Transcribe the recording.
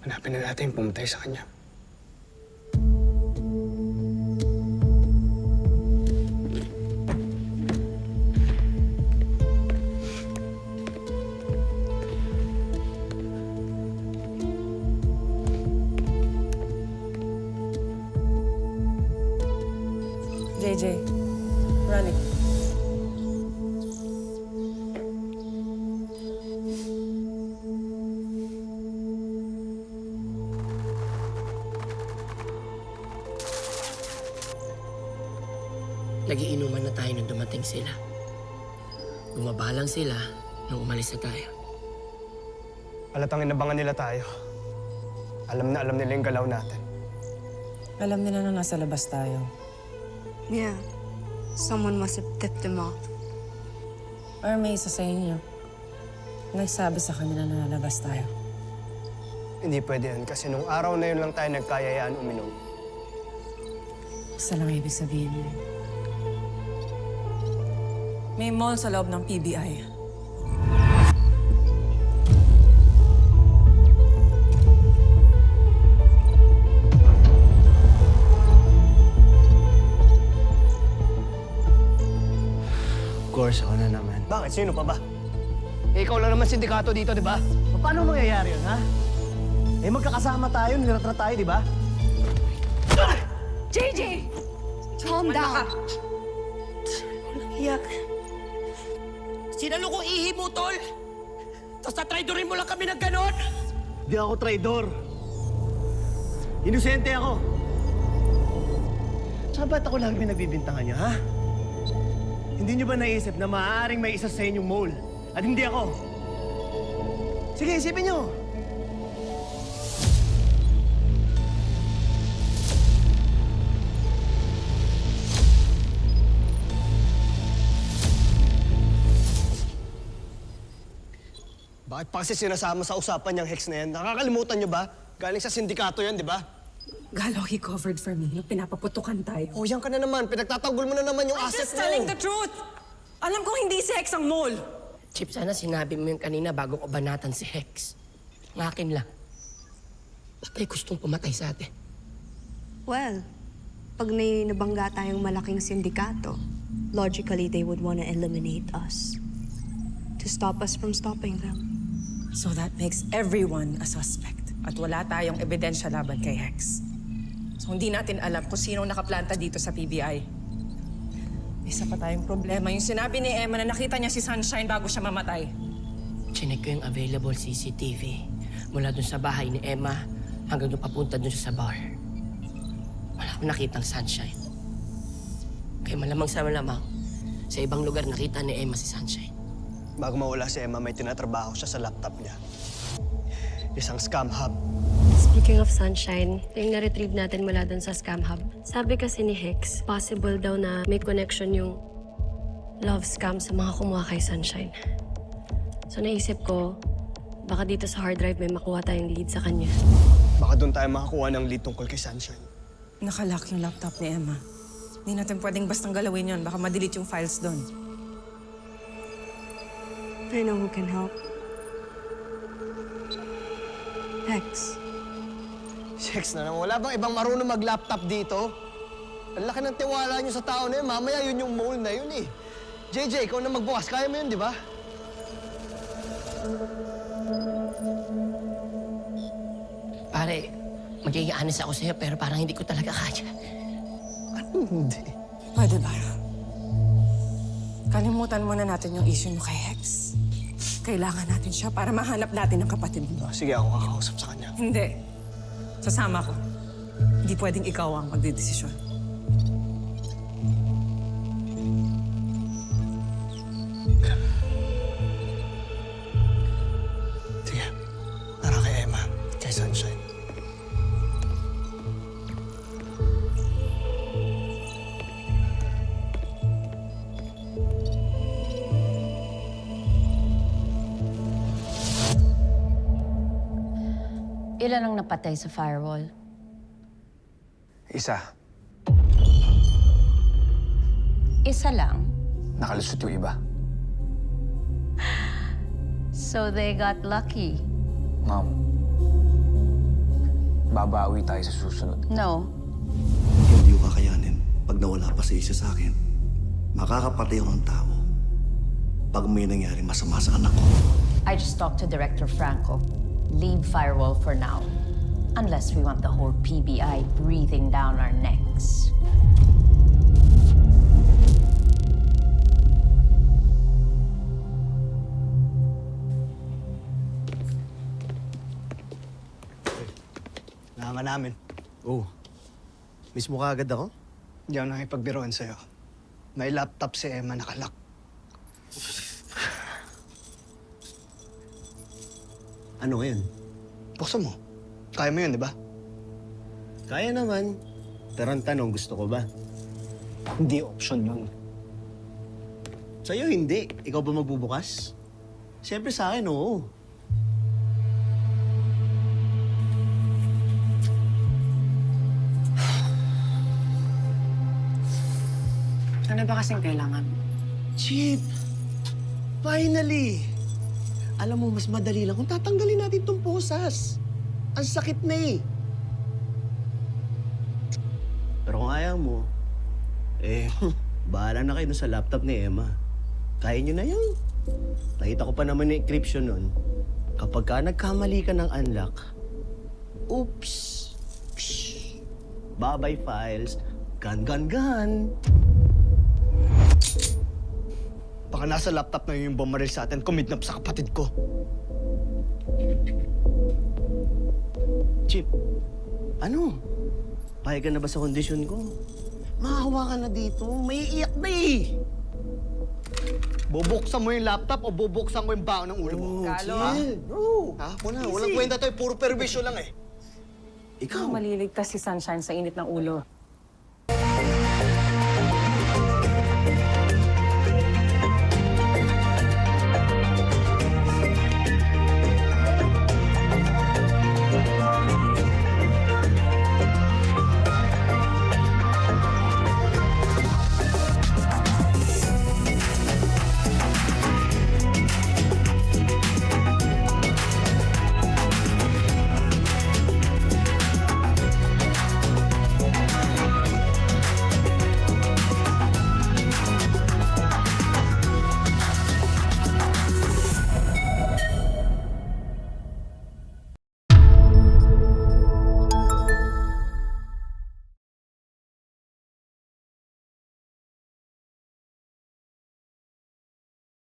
Hanapin na natin yung pumatay sa kanya. JJ, running. Nagiinuman na tayo nung dumating sila. Bumaba lang sila nung umalis na tayo. Halatang inabangan nila tayo. Alam na alam nila yung galaw natin. Alam nila na nasa labas tayo. Yeah. Someone must have tipped them off. Or may isa sa inyo. Nagsabi sa kanila na lalabas tayo. Hindi pwede yan kasi nung araw na yun lang tayo nagkayayaan uminom. Isa lang ibig sabihin mo. May mall sa loob ng PBI. Of course, ako na naman. Bakit? Sino pa ba? Eh, ikaw lang naman sindikato dito, di ba? Paano mangyayari yun, ha? Eh, magkakasama tayo, nilatra tayo, di ba? JJ! Calm down. Iyak. Sinalo ko ihi mo, tol! Tapos na-traidorin mo lang kami ng ganon! Di ako traidor. Inosente ako. Tsaka ba't ako lagi pinagbibintangan niyo, ha? Hindi niyo ba naisip na maaaring may isa sa inyong mole? At hindi ako? Sige, isipin niyo. Bakit pa kasi sinasama sa usapan yung Hex na yan? Nakakalimutan nyo ba? Galing sa sindikato yan, di ba? Galo, he covered for me nung pinapaputukan tayo. O, yan ka na naman. Pinagtatanggol mo na naman yung I'm asset just mo. telling the truth! Alam kong hindi si Hex ang mole. Chip, sana sinabi mo yun kanina bago ko banatan si Hex. Ang akin lang. Ba't tayo gustong pumatay sa atin? Well, pag may nabangga tayong malaking sindikato, logically they would want to eliminate us to stop us from stopping them. So that makes everyone a suspect. At wala tayong ebidensya laban kay Hex. So hindi natin alam kung sino nakaplanta dito sa PBI. Isa pa tayong problema. Yung sinabi ni Emma na nakita niya si Sunshine bago siya mamatay. Chinek ko yung available CCTV mula dun sa bahay ni Emma hanggang dun papunta dun sa bar. Wala akong nakitang Sunshine. Kaya malamang sa malamang, sa ibang lugar nakita ni Emma si Sunshine. Bago mawala si Emma, may tinatrabaho siya sa laptop niya. Isang scam hub. Speaking of Sunshine, yung na-retrieve natin mula dun sa scam hub, sabi kasi ni Hex, possible daw na may connection yung love scam sa mga kumuha kay Sunshine. So naisip ko, baka dito sa hard drive may makuha tayong lead sa kanya. Baka doon tayo makakuha ng lead tungkol kay Sunshine. Nakalock yung laptop ni Emma. Hindi natin pwedeng bastang galawin yon. Baka ma-delete yung files doon. I know who can help. Hex. Si Hex na naman. Wala bang ibang marunong mag-laptop dito? Ang laki ng tiwala niyo sa tao na yun. Mamaya yun yung mole na yun eh. JJ, ikaw na magbukas. Kaya mo yun, di ba? Pare, magiging honest ako sa'yo pero parang hindi ko talaga kaya. Ano hindi? Pwede ba? Kalimutan muna natin yung issue niyo kay Hex. Kailangan natin siya para mahanap natin ang kapatid mo. Oh, sige, ako kakausap sa kanya. Hindi. Sasama ko. Hindi pwedeng ikaw ang magdidesisyon. Sige. Tara kay Emma. Kay Sunshine. Ilan ang napatay sa firewall? Isa. Isa lang. Nakalusot yung iba. So they got lucky. Ma'am, babawi tayo sa susunod. No. Hindi ko kakayanin pag nawala pa si Isa sa akin. Makakapatay ako ng tao pag may nangyari masama sa anak ko. I just talked to Director Franco. Leave Firewall for now. Unless we want the whole PBI breathing down our necks. Kailangan namin. Oh. Miss mo ka agad ako? Hindi ako nakipagbiroan sa'yo. May laptop si Emma nakalak. Ano ngayon? Buksan mo. Kaya mo yun, di ba? Kaya naman. Pero ang tanong, gusto ko ba? Hindi option yun. Sa'yo hindi. Ikaw ba magbubukas? Siyempre sa akin, oo. Ano ba kasing kailangan? Chip! Finally! Alam mo, mas madali lang kung tatanggalin natin tong posas. Ang sakit na eh. Pero kung ayaw mo, bahala na kayo dun sa laptop ni Emma. Kaya nyo na yan. Nakita ko pa naman yung encryption nun. Kapag ka nagkamali ka ng unlock, oops! Psh, bye-bye files. Gun. Baka nasa laptop na yun yung bumaril sa atin, kumidnap sa kapatid ko. Chip, ano? Payag ka na ba sa kondisyon ko? Mahawa ka na dito. May iiyak na eh. Bubuksan mo yung laptop o bubuksan ko yung baon ng ulo mo? Chill. Bro. Ha? Walang kwenta to. Puro perwisyo lang eh. Ikaw. Maliligtas si Sunshine sa init ng ulo.